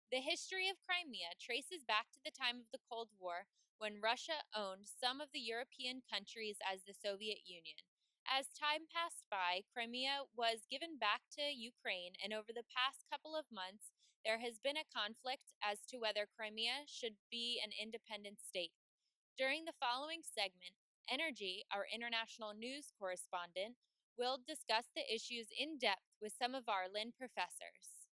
The history of Crimea traces back to the time of the Cold War when Russia owned some of the European countries as the Soviet Union. As time passed by, Crimea was given back to Ukraine, and over the past couple of months, there has been a conflict as to whether Crimea should be an independent state. During the following segment, Energy, our international news correspondent, will discuss the issues in depth with some of our Lynn professors.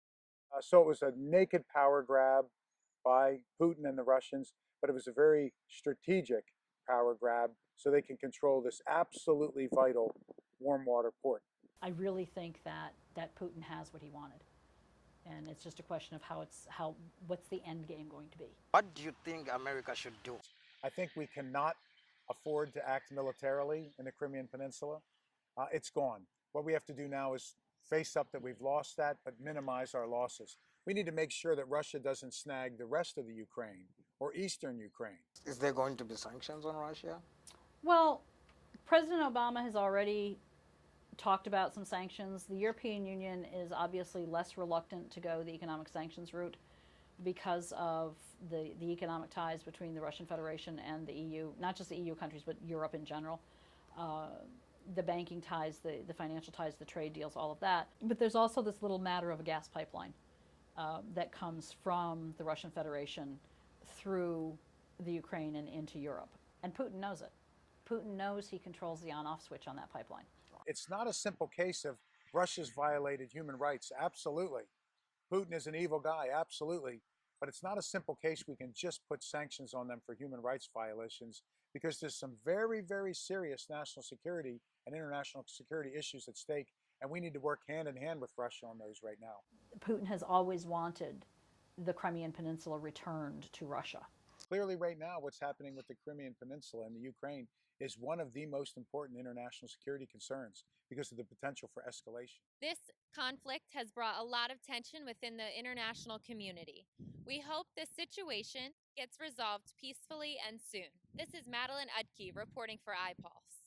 So it was a naked power grab by Putin and the Russians, but it was a very strategic power grab so they can control this absolutely vital warm water port. I really think that Putin has what he wanted, and it's just a question of how what's the end game going to be. What do you think America should do? I think we cannot afford to act militarily in the Crimean Peninsula. It's gone. What we have to do now is face up that we've lost that, but minimize our losses. We need to make sure that Russia doesn't snag the rest of the Ukraine or eastern Ukraine. Is there going to be sanctions on Russia? Well, President Obama has already talked about some sanctions. The European Union is obviously less reluctant to go the economic sanctions route because of the economic ties between the Russian Federation and the EU, not just the EU countries, but Europe in general. The banking ties, the financial ties, the trade deals, all of that. But there's also this little matter of a gas pipeline that comes from the Russian Federation through the Ukraine and into Europe. And Putin knows it. Putin knows he controls the on-off switch on that pipeline. It's not a simple case of Russia's violated human rights. Absolutely. Putin is an evil guy. Absolutely. But it's not a simple case we can just put sanctions on them for human rights violations because there's some very, very serious national security and international security issues at stake. And we need to work hand in hand with Russia on those right now. Putin has always wanted the Crimean Peninsula returned to Russia. Clearly, right now, what's happening with the Crimean Peninsula and the Ukraine is one of the most important international security concerns because of the potential for escalation. This conflict has brought a lot of tension within the international community. We hope this situation gets resolved peacefully and soon. This is Madeline Udke reporting for ipulse.